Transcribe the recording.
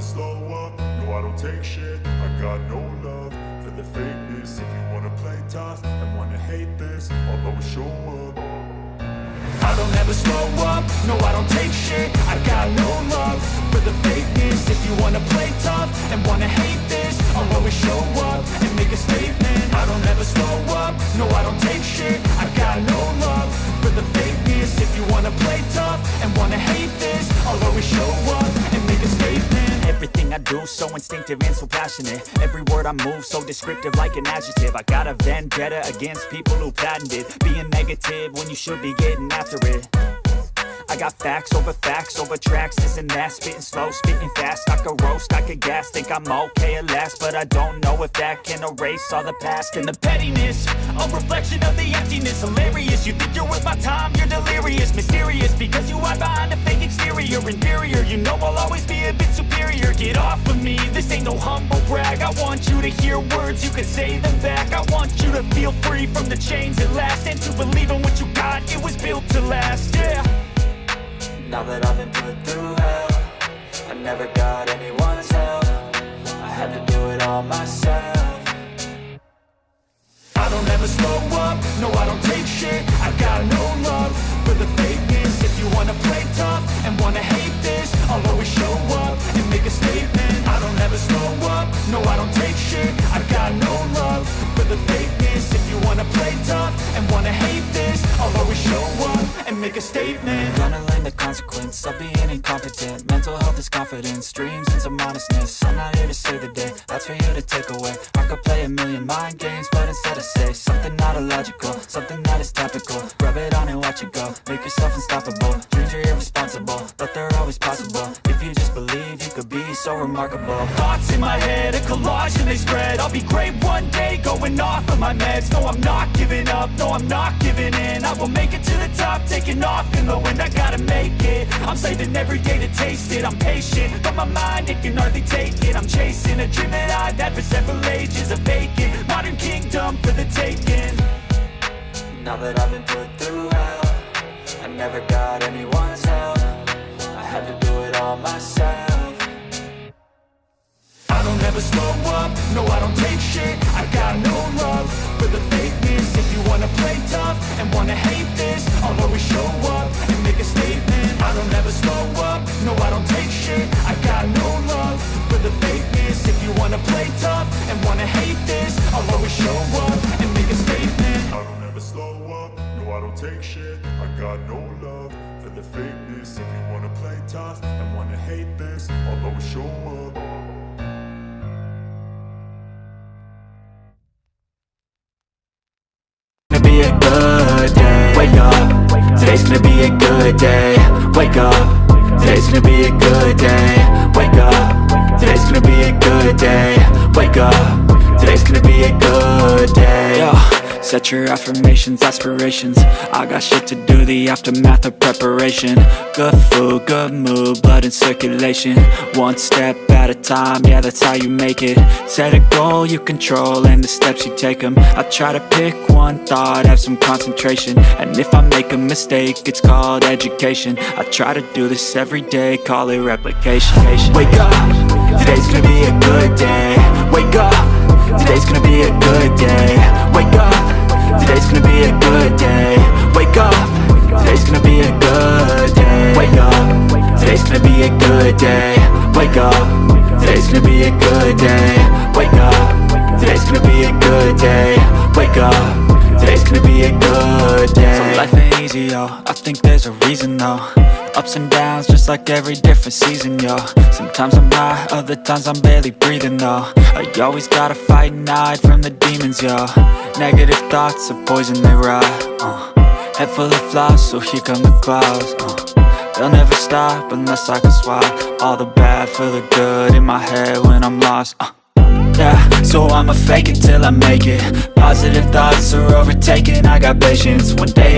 never slow up, no I don't take shit. I got no love for the fakeness. If you wanna play tough and wanna hate this, I'll always show up. I don't ever slow up, no I don't take shit. I got no love for the fakeness. If you wanna play tough and wanna hate this, I'll always show up and make a statement. I don't ever slow up, no I don't take shit. I got no love for the fakeness. If you wanna play tough and wanna hate this, I'll always show up and make a statement. Everything I do so instinctive and so passionate. Every word I move so descriptive like an adjective. I got a vendetta against people who patented being negative when you should be getting after it. I got facts over tracks, this and that. Spitting slow, spitting fast. I could roast, I could gas. Think I'm okay at last, but I don't know if that can erase all the past. And the pettiness, a reflection of the emptiness. Hilarious, you think you're worth my time, you're delirious. Mysterious, because you hide behind a fake exterior. Inferior, you know I'll always be a bit superior. Get off of me, this ain't no humble brag. I want you to hear words, you can say them back. I want you to feel free from the chains at last, and to believe in what you got, it was built to last, yeah. Now that I've been put through hell, I never got anyone's help. I had to do it all myself. I don't ever slow up, no I don't take shit. I got no love for the fakeness. If you wanna play tough and wanna hate this, I'll always show up and make a statement. I don't ever slow up, no I don't take shit. I got no love for the fakeness. If you wanna play tough and wanna hate this, I'll always show up and make a statement. Gonna learn the consequence of being incompetent. Mental health is confidence, dreams and some honestness. I'm not here to save the day, that's for you to take away. I could play a million mind games, but instead I say something not illogical, something that is topical. Rub it on and watch it go, make yourself unstoppable. Dreams are irresponsible, but they're always possible. If you just believe, you could be so remarkable. Thoughts in my head, a collage and they spread. I'll be great one day, going off of my meds. No, I'm not giving up, no, I'm not giving in. I will make it to the top, taking off in the wind. I gotta make it, I'm saving every day to taste it. I'm patient, but my mind, it can hardly take it. I'm chasing a dream that I've had for several ages. A vacant, modern kingdom for the taking. Now that I've been put through hell, I never got anyone's help. I had to do it all myself. I don't ever slow up, no I don't take shit. I got no love for the fakeness. If you wanna play tough and wanna hate this, I'll always show up and make a statement. I don't ever slow up, no I don't take shit. I got no love for the fakeness. If you wanna play tough and wanna hate this, I'll always show up and make a statement. I don't ever slow up, no I don't take shit. I got no love for the fakeness. If you wanna play tough and wanna hate this, I'll always show up. Be a good day. Wake up, today's gonna be a good day. Wake up, today's gonna be a good day. Wake up, today's gonna be a good day. Wake up, today's gonna be a good day. Yo, set your affirmations, aspirations. I got shit to do, the aftermath of preparation. Good food, good mood, blood in circulation. One step at a time, yeah, that's how you make it. Set a goal you control and the steps you take them. I try to pick one thought, have some concentration. And if I make a mistake, it's called education. I try to do this every day, call it replication. Wake up, today's gonna be a good day. Wake up, today's gonna be a good day. Wake up, today's gonna be a good day. Wake up, today's gonna be a good day. Wake up, today's gonna be a good day. Wake up, today's gonna be a good day. Wake up, today's gonna be a good day. Wake up, today's gonna be a good day. So life ain't easy, yo, I think there's a reason though. Ups and downs, just like every different season, yo. Sometimes I'm high, other times I'm barely breathing, though. I always gotta fight and hide from the demons, yo. Negative thoughts are poison, they ride, Head full of flies, so here come the clouds, They'll never stop unless I can swap all the bad for the good in my head when I'm lost, Yeah, so I'ma fake it till I make it. Positive thoughts are overtaken, I got patience. One day